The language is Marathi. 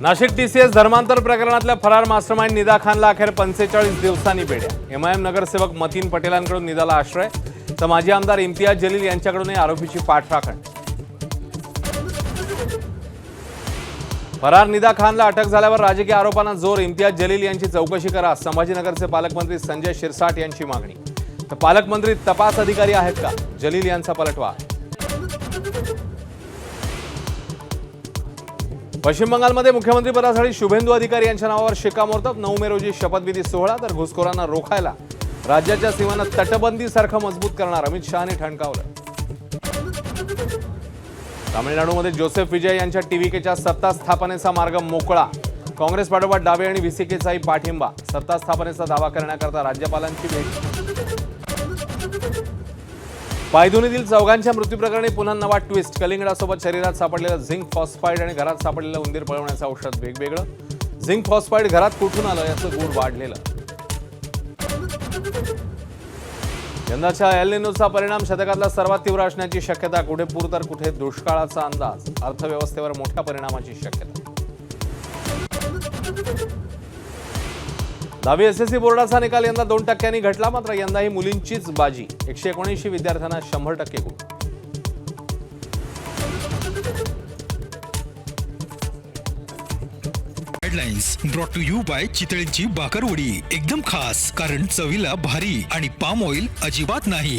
नाशिक टीसीएस धर्मांतर प्रकरणातल्या फरार मास्टरमाइंड निदा खानला अखेर 45 दिवसांनी बेड्या। एमआयएम नगरसेवक मतीन पटेलांकडून निदाला आश्रय, तर माजी आमदार इम्तियाज जलील यांच्याकडून आरोपीची पाठराखण। फरार निदा खानला अटक झाल्यावर राजकीय आरोपांना जोर, इम्तियाज जलील यांची चौकशी करा, संभाजीनगरचे पालकमंत्री संजय शिरसाट यांची मागणी। तर पालकमंत्री तपास अधिकारी आहेत का, जलील यांचा पलटवार। पश्चिम बंगालमध्ये मुख्यमंत्री पदासाठी शुभेंदू अधिकारी यांच्या नावावर शिक्कामोर्तब। 9 मे रोजी शपथविधी सोहळा, तर घुसखोरांना रोखायला राज्याच्या सीमांना तटबंदीसारखं मजबूत करणार, अमित शहांनी ठणकावलं। तामिळनाडूमध्ये जोसेफ विजय यांच्या टीव्हीकेच्या सत्ता स्थापनेचा मार्ग मोकळा, काँग्रेस पाठोपाठ डावे आणि व्हीसीकेचाही पाठिंबा। सत्ता स्थापनेचा दावा करण्याकरता राज्यपालांची भेट। पायधुनीतील चौघांच्या मृत्यूप्रकरणी पुन्हा नवा ट्विस्ट, कलिंगडासोबत शरीरात सापडलेलं झिंक फॉस्फाईड आणि घरात सापडलेलं उंदीर पळवण्याचं औषध वेगवेगळं। झिंक फॉस्फाईड घरात कुठून आलं याचं गूढ वाढलेलं। यंदाच्या एल निनोचा परिणाम शतकातला सर्वात तीव्र असण्याची शक्यता, कुठे पूर तर कुठे दुष्काळाचा अंदाज, अर्थव्यवस्थेवर मोठ्या परिणामाची शक्यता। 10वी एसएससी बोर्डाचा निकाल यंदा 2% घटला, मात्र यंदाही मुलींचीच बाजी, 179 विद्यार्थ्यांना 100% गुण। Headlines brought to you by चितळेंची बाकरवडी, एकदम खास कारण चवीला भारी आणि पाम ऑइल अजिबात नाही।